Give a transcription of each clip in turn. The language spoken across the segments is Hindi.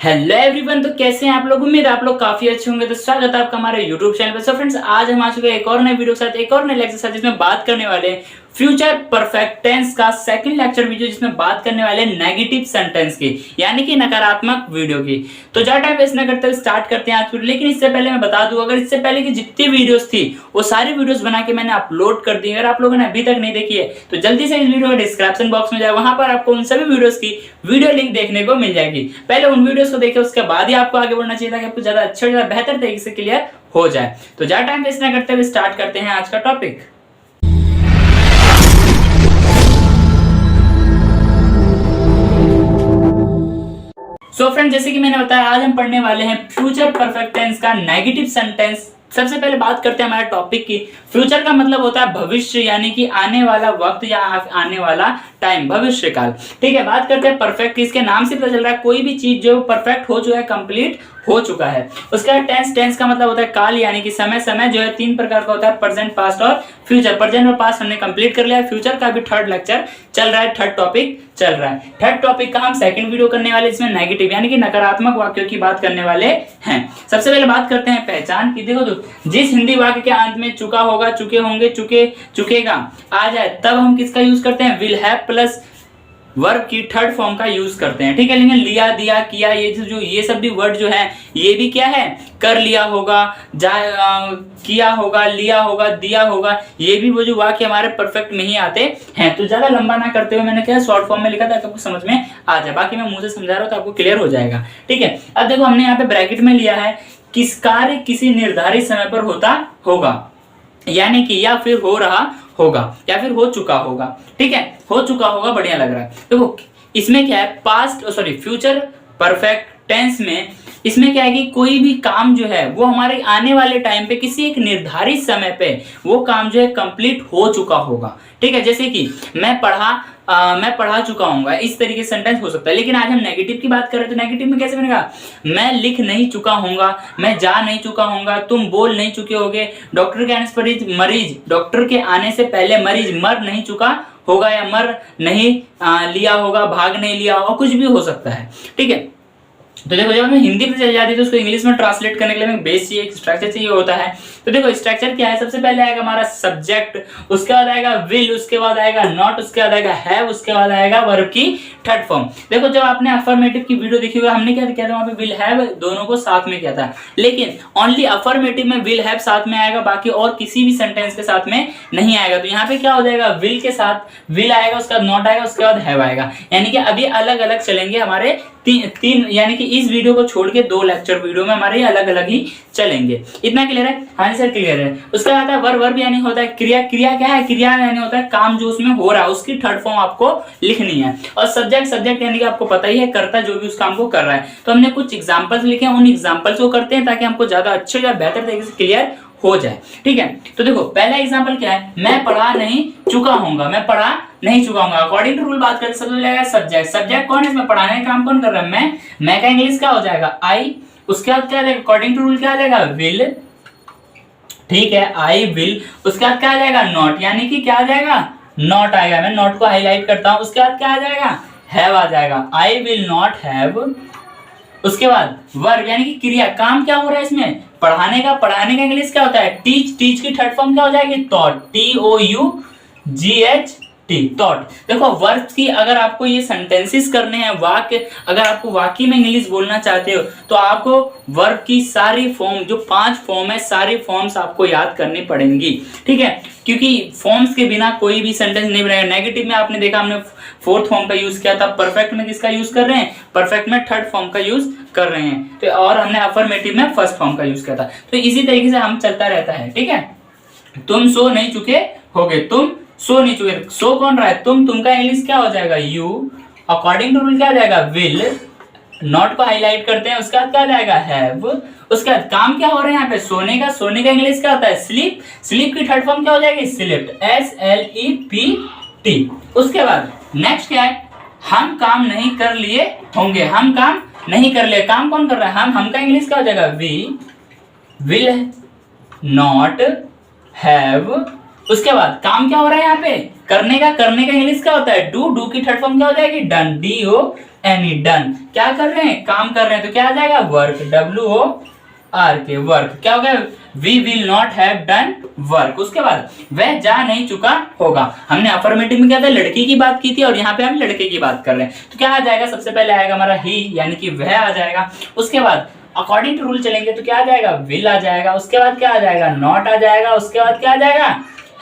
हेलो एवरीवन, तो कैसे हैं आप लोग। उम्मीद आप लोग काफी अच्छे होंगे। तो स्वागत है आपका हमारे यूट्यूब चैनल पे। सो फ्रेंड्स, आज हम आ चुके हैं एक और नए वीडियो के साथ, एक और नए लेक्चर के साथ, जिसमें बात करने वाले हैं फ्यूचर परफेक्ट टेंस का सेकंड लेक्चर वीडियो, जिसमें बात करने वाले हैं नेगेटिव सेंटेंस की, यानी कि नकारात्मक वीडियो की। तो ज्यादा टाइम वेस्ट न करते हुए स्टार्ट करते हैं आज वीडियो। लेकिन इससे पहले मैं बता दूं, अगर इससे पहले की जितनी वीडियोस थी वो सारी वीडियोस बना के मैंने अपलोड कर दी। अगर आप लोगों ने अभी तक नहीं देखी है तो जल्दी से इस वीडियो के डिस्क्रिप्शन बॉक्स में जाए, वहां पर आपको उन सभी वीडियोस की वीडियो लिंक देखने को मिल जाएगी। पहले उन वीडियोस को देखें, उसके बाद ही आपको आगे बढ़ना चाहिए, ताकि आपको ज्यादा अच्छा ज्यादा बेहतर तरीके से क्लियर हो जाए। तो ज्यादा टाइम वेस्ट न करते हुए स्टार्ट करते हैं आज का टॉपिक। सो फ्रेंड, जैसे कि मैंने बताया, आज हम पढ़ने वाले हैं फ्यूचर परफेक्ट टेंस का नेगेटिव सेंटेंस। सबसे पहले बात करते हैं हमारे टॉपिक की। फ्यूचर का मतलब होता है भविष्य, यानी कि आने वाला वक्त या आने वाला टाइम, भविष्य काल। ठीक है, बात करते हैं परफेक्ट की। इसके नाम से पता चल रहा है कोई भी चीज जो परफेक्ट हो चुका है, कंप्लीट हो चुका है। उसका टेंस, टेंस का मतलब होता है काल, यानी कि समय। समय जो है तीन प्रकार का होता है, प्रेजेंट, पास्ट और फ्यूचर। प्रेजेंट और पास्ट हमने कंप्लीट कर लिया। फ्यूचर का भी थर्ड लेक्चर चल रहा है, थर्ड टॉपिक चल रहा है। थर्ड टॉपिक का हम सेकंड वीडियो करने वाले, इसमें नेगेटिव यानी कि नकारात्मक वाक्यों की बात करने वाले हैं। सबसे पहले बात करते हैं पहचान की। देखो तो जिस हिंदी वाक्य के अंत में चुका होगा, चुके होंगे, चुके, चुकेगा आ जाए, तब हम किसका यूज करते हैं? विल हैव प्लस वर्ब की थर्ड फॉर्म का यूज करते हैं। ठीक है, लेकिन लिया, दिया, किया, ये सब भी वर्ड जो है, ये भी क्या है? कर लिया होगा, किया होगा, लिया होगा, दिया होगा, ये भी वो जो वाक्य हमारे परफेक्ट में ही आते हैं। तो ज्यादा लंबा ना करते हुए मैंने क्या शॉर्ट फॉर्म में लिखा था, आपको समझ में आ जाए। बाकी मैं मुंह से समझा रहा हूं तो आपको क्लियर हो जाएगा। ठीक है, अब देखो हमने यहाँ पे ब्रैकेट में लिया है, किस कार्य किसी निर्धारित समय पर होता होगा, यानी कि या फिर हो रहा होगा या फिर हो चुका होगा। ठीक है, हो चुका होगा, बढ़िया लग रहा है। देखो इसमें क्या है, past sorry future perfect tense में इसमें क्या है कि कोई भी काम जो है वो हमारे आने वाले टाइम पे किसी एक निर्धारित समय पे वो काम जो है कंप्लीट हो चुका होगा। ठीक है, जैसे कि मैं पढ़ा चुका हूँ, इस तरीके से सेंटेंस हो सकता है। लेकिन आज हम नेगेटिव की बात कर रहे हैं, तो नेगेटिव में कैसे बनेगा? मैं लिख नहीं चुका हूँगा, मैं जा नहीं चुका हूँगा, तुम बोल नहीं चुके होगे, डॉक्टर के आने से मरीज, डॉक्टर के आने से पहले मरीज मर नहीं चुका होगा, या मर नहीं लिया होगा, भाग नहीं लिया होगा, कुछ भी हो सकता है। ठीक है, तो देखो जब हमें हिंदी में चल जाती है तो उसको इंग्लिश में ट्रांसलेट करने के लिए हमें बेस चाहिए, एक स्ट्रक्चर चाहिए होता है। तो देखो स्ट्रक्चर क्या है, सबसे पहले आएगा हमारा सब्जेक्ट, उसके बाद आएगा विल, उसके बाद आएगा नॉट, उसके बाद आएगा हैव, उसके बाद आएगा वर्ब की थर्ड फॉर्म। देखो जब आपने अफर्मेटिव की वीडियो देखी होगी, हमने क्या किया था, वहां पे विल हैव दोनों को साथ में किया था। लेकिन ओनली अफर्मेटिव में विल हैव साथ में आएगा, बाकी और किसी भी सेंटेंस के साथ में नहीं आएगा। तो यहाँ पे क्या हो जाएगा, विल के साथ विल आएगा, उसके बाद नॉट आएगा, उसके बाद हैव आएगा। यानी कि अभी अलग अलग चलेंगे हमारे तीन, यानी कि इस वीडियो को छोड़ के दो लेक्चर वीडियो में हमारे अलग अलग ही चलेंगे। इतना क्लियर है? हाँ सर क्लियर है। उसका आता है वर्ब, वर्ब यानी होता है क्रिया। क्रिया क्या है? क्रिया यानी होता है काम जो उसमें हो रहा है, उसकी थर्ड फॉर्म आपको लिखनी है। और सब्जेक्ट, सब्जेक्ट यानी कि आपको पता ही है, कर्ता जो भी उस काम को कर रहा है। तो हमने कुछ एग्जांपल्स लिखे हैं, उन एग्जांपल्स को करते हैं ताकि हमको ज्यादा अच्छे या बेहतर तरीके से क्लियर हो जाए। ठीक है, तो देखो पहला एग्जांपल क्या है, मैं पढ़ा नहीं चुका हूंगा, मैं पढ़ा नहीं चुका हूंगा। अकॉर्डिंग टू रूल बात करते सबसे पहले सब्जेक्ट। सब्जेक्ट कौन है इसमें? पढ़ाने का काम कौन कर रहा है? मैं का इंग्लिश क्या हो जाएगा? आई। उसके बाद क्या आ जाएगा? अकॉर्डिंग टू रूल क्या आ जाएगा? विल। ठीक है, आई विल। उसके बाद क्या आ जाएगा? नॉट, यानी कि क्या आ जाएगा? नॉट आएगा। मैं नॉट को हाईलाइट करता हूं। उसके बाद क्या आ जाएगा? हैव आ जाएगा। I will not have. उसके बाद वर्ब यानी कि क्रिया, काम क्या हो रहा है इसमें? पढ़ाने का। पढ़ाने का इंग्लिश क्या होता है? टीच। टीच की थर्ड फॉर्म क्या हो जाएगी? Thought, TOUGHT, thought. देखो वर्ब की अगर आपको ये सेंटेंसेस करने हैं, वाक्य, अगर आपको वाकई में इंग्लिश बोलना चाहते हो तो आपको वर्ब की सारी फॉर्म, जो 5 फॉर्म है, सारी फॉर्म्स आपको याद करनी पड़ेंगी। ठीक है, क्योंकि फॉर्म्स के बिना कोई भी सेंटेंस नहीं बनेगा। नेगेटिव में आपने देखा हमने फोर्थ फॉर्म का यूज किया था, परफेक्ट में किसका यूज कर रहे हैं? परफेक्ट में थर्ड फॉर्म का यूज कर रहे हैं। तो और हमने अफर्मेटिव में फर्स्ट फॉर्म का यूज किया था। तो इसी तरीके से हम चलता रहता है। ठीक है, तुम सो नहीं चुके होगे, तुम सो नहीं चुके, सो कौन रहा है? तुम का इंग्लिश क्या हो जाएगा? यू। अकॉर्डिंग टू रूल क्या आ जाएगा? विल। नॉट को हाईलाइट करते हैं, उसके बाद क्या आ जाएगा? हैव। उसके बाद काम क्या हो रहा है यहाँ पे? सोने का। सोने का इंग्लिश क्या होता है? स्लीप। स्लीप की थर्ड फॉर्म क्या हो जाएगी? Slipped, SLEPT। उसके बाद नेक्स्ट क्या है? हम काम नहीं कर लिए होंगे, हम काम नहीं कर लिए। काम कौन कर रहा है? हम का इंग्लिश क्या हो जाएगा? We will not have. उसके बाद काम क्या हो रहा है यहाँ पे? करने का। करने का इंग्लिश क्या होता है? डू। डू की थर्ड फॉर्म क्या हो जाएगी? डन, DO एनी डन, क्या कर रहे हैं, काम कर रहे हैं, तो क्या आ जाएगा वर्क, WORK, वर्क। क्या हो गया, we will not have done work. उसके बाद वह जा नहीं चुका होगा, हमने अफर्मेटिव में क्या था, लड़की की बात की थी और यहाँ पे हम लड़के की बात कर रहे हैं, तो क्या आ जाएगा, सबसे पहले आएगा हमारा ही, यानी कि वह आ जाएगा। उसके बाद अकॉर्डिंग टू रूल चलेंगे तो क्या आ जाएगा, विल आ जाएगा। उसके बाद क्या आ जाएगा, नॉट आ जाएगा। उसके बाद क्या आ जाएगा,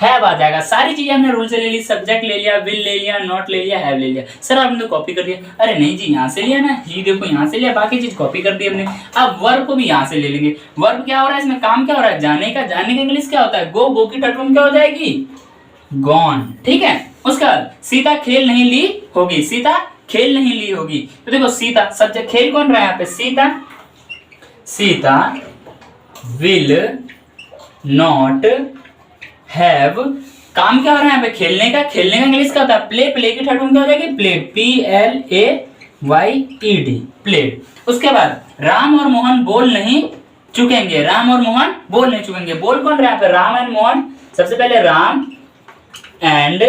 हैव आ जाएगा। सारी चीजें हमने रूल से ले ली, सब्जेक्ट ले लिया, विल ले लिया, नॉट ले लिया, हैव ले लिया। सर आपने तो कॉपी कर दिया, अरे नहीं जी यहाँ से लिया ना, ये देखो यहाँ से लिया, बाकी चीज कॉपी कर दी हमने। अब वर्ब को भी यहाँ से ले लेंगे। वर्ब क्या हो रहा है इसमें, काम क्या हो रहा है, जाने का। जाने का इंग्लिश क्या होता है, गो की थर्ड फॉर्म क्या हो जाएगी, गॉन। ठीक है, उसके बाद सीता खेल नहीं ली होगी, सीता खेल नहीं ली होगी। तो देखो सीता सब्जेक्ट, खेल कौन रहा है यहाँ पे, सीता विल नॉट हैव, काम क्या हो रहा है यहाँ पे, खेलने का। खेलने का इंग्लिश क्या होता है, प्ले। प्ले की थर्ड फॉर्म क्या हो जाएगी, प्ले, PLAYED, प्लेड। उसके बाद राम और मोहन बोल नहीं चुकेंगे, राम और मोहन बोल नहीं चुकेंगे। बोल कौन रहा है यहाँ पे, राम एंड मोहन। सबसे पहले Ram and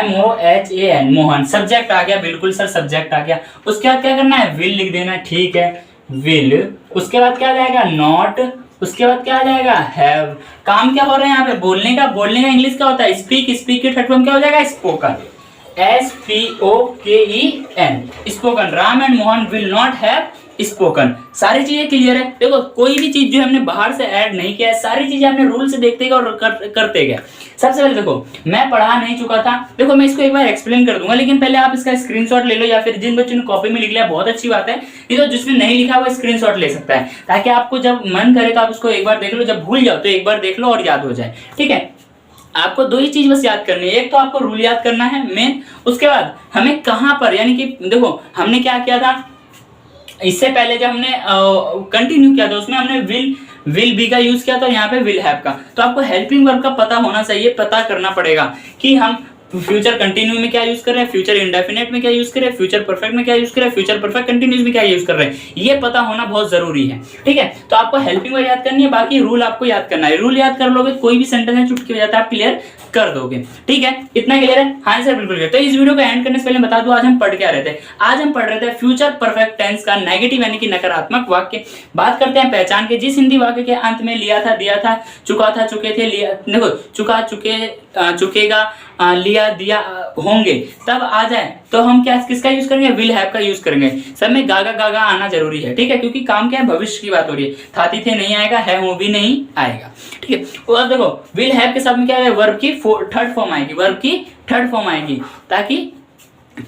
MOHAN, Mohan, subject आ गया, बिल्कुल सर सब्जेक्ट आ गया। उसके बाद क्या करना है, विल लिख देना, ठीक है, विल। उसके बाद क्या आ जाएगा, नॉट। उसके बाद क्या आ जाएगा, हैव। काम क्या हो रहा है यहाँ पे, बोलने का। बोलने का इंग्लिश क्या होता है, स्पीक। स्पीक की थर्ड फॉर्म क्या हो जाएगा, spoken, SPOKEN, spoken. Ram and Mohan will not have spoken. सारी चीजें क्लियर है। देखो कोई भी चीज जो हमने बाहर से ऐड नहीं किया है, सारी चीजें हमने रूल से देखते गए और करते गए। सबसे पहले देखो मैं पढ़ा नहीं चुका था, देखो मैं इसको एक बार एक्सप्लेन कर दूंगा, लेकिन पहले आप इसका स्क्रीनशॉट ले लो, या फिर जिन बच्चों ने कॉपी में लिख लिया बहुत अच्छी बात है, नहीं तो जिसने नहीं लिखा वो स्क्रीनशॉट ले सकता है, ताकि आपको जब मन करे तो आप उसको एक बार देख लो, जब भूल जाओ तो एक बार देख लो और याद हो जाए। ठीक है, आपको दो ही चीज बस याद करनी है, एक तो आपको रूल याद करना है मेन, उसके बाद हमें कहां पर, यानी कि देखो हमने क्या किया था इससे पहले जब हमने कंटिन्यू किया था उसमें हमने विल बी का यूज किया था, यहाँ पे विल हैव का। तो आपको हेल्पिंग वर्ब का पता होना चाहिए, पता करना पड़ेगा कि हम फ्यूचर कंटिन्यू में क्या यूज कर रहे हैं, फ्यूचर इंडेफिनेट में क्या यूज कर रहे हैं, फ्यूचर परफेक्ट में क्या यूज कर रहे हैं, फ्यूचर परफेक्ट कंटिन्यूस में क्या यूज कर रहे हैं, ये पता होना बहुत जरूरी है। ठीक है, तो आपको हेल्पिंग वर्ब याद करनी है, बाकी रूल आपको याद करना है। रूल याद कर लोगे कोई भी सेंटेंस है चुटकी बजाते आप क्लियर कर दोगे। ठीक है, इतना क्लियर है, हाँ सर बिल्कुल क्लियर। तो इस वीडियो को एंड करने से पहले बता दूं आज हम पढ़ क्या रहे थे। आज हम पढ़ रहे थे फ्यूचर परफेक्ट टेंस का नेगेटिव यानी कि नकारात्मक वाक्य। बात करते हैं पहचान के, जिस हिंदी वाक्य के अंत में लिया था, दिया था, चुका था, चुके थे, लिया, देखो चुका, चुके, चुकेगा, लिया, दिया, होंगे, तब आ जाए तो हम क्या किसका यूज करेंगे, विल हैव का यूज करेंगे। सब में गागा गागा आना जरूरी है। ठीक है, क्योंकि काम क्या है, भविष्य की बात हो रही है। थाती थे नहीं आएगा, है वो भी नहीं आएगा। ठीक है, और देखो विल हैव के साथ में क्या है, वर्ब की थर्ड फॉर्म आएगी, वर्ब की थर्ड फॉर्म आएगी, ताकि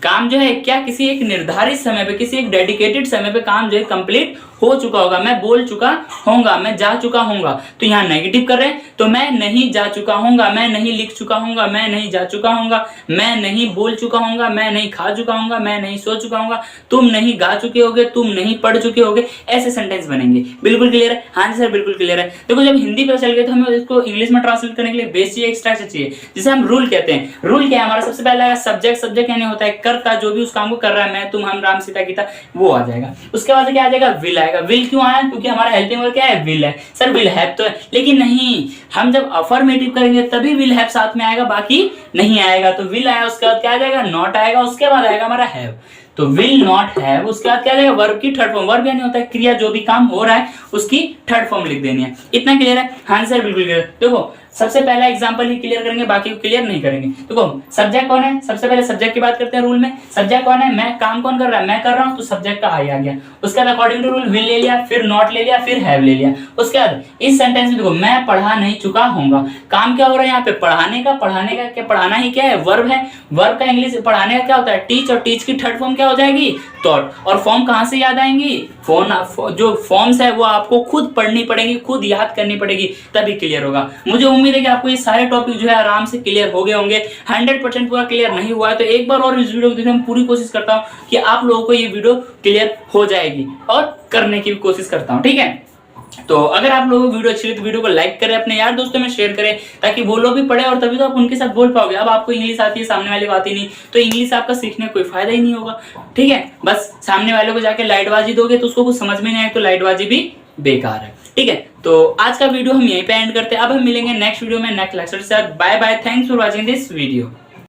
काम जो है क्या किसी एक निर्धारित समय पे, किसी एक डेडिकेटेड समय पे काम जो है कंप्लीट हो चुका होगा। मैं बोल चुका होऊंगा, मैं जा चुका होऊंगा, तो यहाँ नेगेटिव कर रहे हैं, तो मैं नहीं जा चुका होऊंगा, मैं नहीं लिख चुका होऊंगा, मैं नहीं जा चुका होऊंगा, मैं नहीं बोल चुका होऊंगा, मैं नहीं खा चुका होऊंगा, मैं नहीं सो चुका होऊंगा, तुम नहीं गा चुके होगे, तुम नहीं पढ़ चुके होगे, ऐसे सेंटेंस बनेंगे। बिल्कुल क्लियर है, हाँ जी सर बिल्कुल क्लियर है। देखो जब हिंदी पर चल गए तो हमें इसको इंग्लिश में ट्रांसलेट करने के लिए बेस चाहिए, एक्स्ट्रा चाहिए, जिसे हम रूल कहते हैं। रूल क्या है हमारा, सबसे पहला सब्जेक्ट। सब्जेक्ट यानी होता है कर्ता, जो भी उस काम को कर रहा है, मैं, तुम, हम, राम, सीता, गीता, वो आ जाएगा। उसके बाद क्या आ जाएगा, विल आएगा। विल क्यों आया, क्योंकि हमारा हेल्पिंग वर्ब क्या है, विल है। सर विल हैव तो है, लेकिन नहीं, हम जब अफर्मेटिव करेंगे तभी विल हैव साथ में आएगा, बाकी नहीं आएगा। तो विल आया, उसके बाद क्या आ जाएगा, नॉट आएगा, उसके बाद आएगा हमारा हैव। तो विल नॉट हैव, उसके बाद क्या आ जाएगा, वर्ब की थर्ड फॉर्म। वर्ब यानी होता है क्रिया, जो भी काम हो रहा है उसकी थर्ड फॉर्म लिख देनी है। इतना क्लियर है, हाँ सर बिल्कुल क्लियर। देखो सबसे पहला एग्जांपल ही क्लियर करेंगे, बाकी को क्लियर नहीं करेंगे। देखो सब्जेक्ट कौन है, सबसे पहले सब्जेक्ट की बात करते हैं। रूल में सब्जेक्ट कौन है, मैं, काम कौन कर रहा है, मैं कर रहा हूं, तो सब्जेक्ट का आई आ गया। उसके बाद according to rule will lay लिया, फिर नॉट ले लिया, फिर हैव ले लिया। उसके बाद इस सेंटेंस में देखो मैं पढ़ा नहीं चुका होऊंगा, काम क्या हो रहा है यहाँ पे, पढ़ाने का। पढ़ाने का क्या, पढ़ाना ही क्या है, वर्ब है। वर्ब का इंग्लिश पढ़ाने का क्या होता है, टीच, और टीच की थर्ड फॉर्म क्या हो जाएगी, थॉट। और फॉर्म कहां से याद आएंगी, जो फॉर्म्स है वो आपको खुद पढ़नी पड़ेगी, खुद याद करनी पड़ेगी, तभी क्लियर होगा। मुझे उम्मीद है कि आपको ये सारे टॉपिक जो है आराम से क्लियर हो गए होंगे। 100% पूरा क्लियर नहीं हुआ है तो एक बार और इस वीडियो को देखने में पूरी कोशिश करता हूं कि आप लोगों को ये वीडियो क्लियर हो जाएगी, और करने की भी कोशिश करता हूं। ठीक है, तो अगर आप लोगों को वीडियो अच्छी लगी तो वीडियो को लाइक करें, अपने यार दोस्तों में शेयर करें, ताकि वो लोग भी पढ़े, और तभी तो आप उनके साथ बोल पाओगे। अब आपको इंग्लिश आती है, सामने वाले को आती नहीं, तो इंग्लिश आपका सीखने का कोई फायदा ही नहीं होगा। ठीक है, बस सामने वाले को जाके लाइटबाजी दोगे तो उसको कुछ समझ में नहीं आए तो लाइटबाजी भी बेकार है। ठीक है, तो आज का वीडियो हम यहीं पे एंड करते हैं। अब हम मिलेंगे नेक्स्ट वीडियो में नेक्स्ट लेक्चर के साथ। Bye bye, thanks for watching this video.